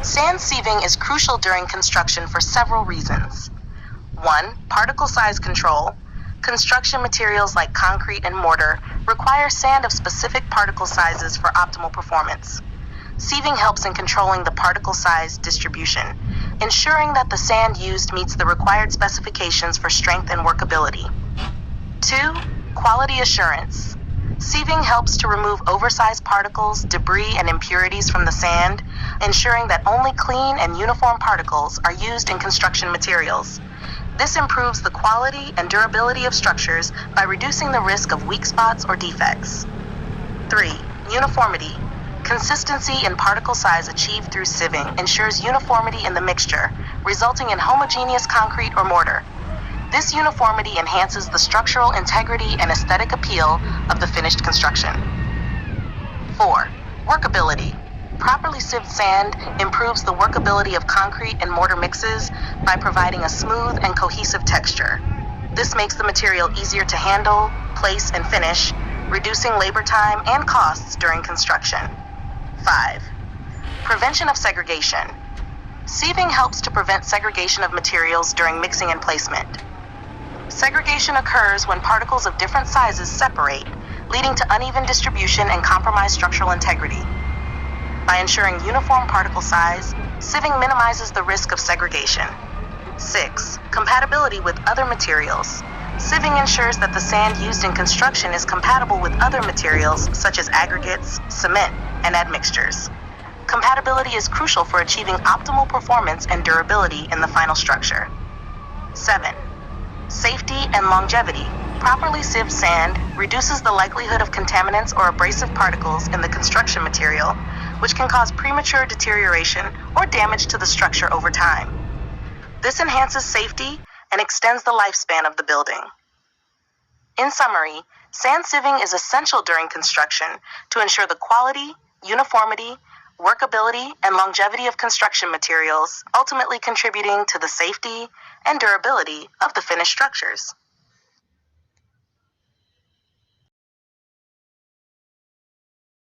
Sand sieving is crucial during construction for several reasons. 1. Particle size control. Construction materials like concrete and mortar require sand of specific particle sizes for optimal performance. Sieving helps in controlling the particle size distribution, ensuring that the sand used meets the required specifications for strength and workability. 2. Quality assurance. Sieving helps to remove oversized particles, debris, and impurities from the sand, ensuring that only clean and uniform particles are used in construction materials. This improves the quality and durability of structures by reducing the risk of weak spots or defects. 3. Uniformity. Consistency in particle size achieved through sieving ensures uniformity in the mixture, resulting in homogeneous concrete or mortar. This uniformity enhances the structural integrity and aesthetic appeal of the finished construction. 4. Workability. Properly sieved sand improves the workability of concrete and mortar mixes by providing a smooth and cohesive texture. This makes the material easier to handle, place, and finish, reducing labor time and costs during construction. 5. Prevention of segregation. Sieving helps to prevent segregation of materials during mixing and placement. Segregation occurs when particles of different sizes separate, leading to uneven distribution and compromised structural integrity. By ensuring uniform particle size, sieving minimizes the risk of segregation. 6. Compatibility with other materials. Sieving ensures that the sand used in construction is compatible with other materials such as aggregates, cement, and admixtures. Compatibility is crucial for achieving optimal performance and durability in the final structure. 7. Safety and longevity. Properly sieved sand reduces the likelihood of contaminants or abrasive particles in the construction material, which can cause premature deterioration or damage to the structure over time. This enhances safety and extends the lifespan of the building. In summary, sand sieving is essential during construction to ensure the quality, uniformity, workability, and longevity of construction materials, ultimately contributing to the safety and durability of the finished structures.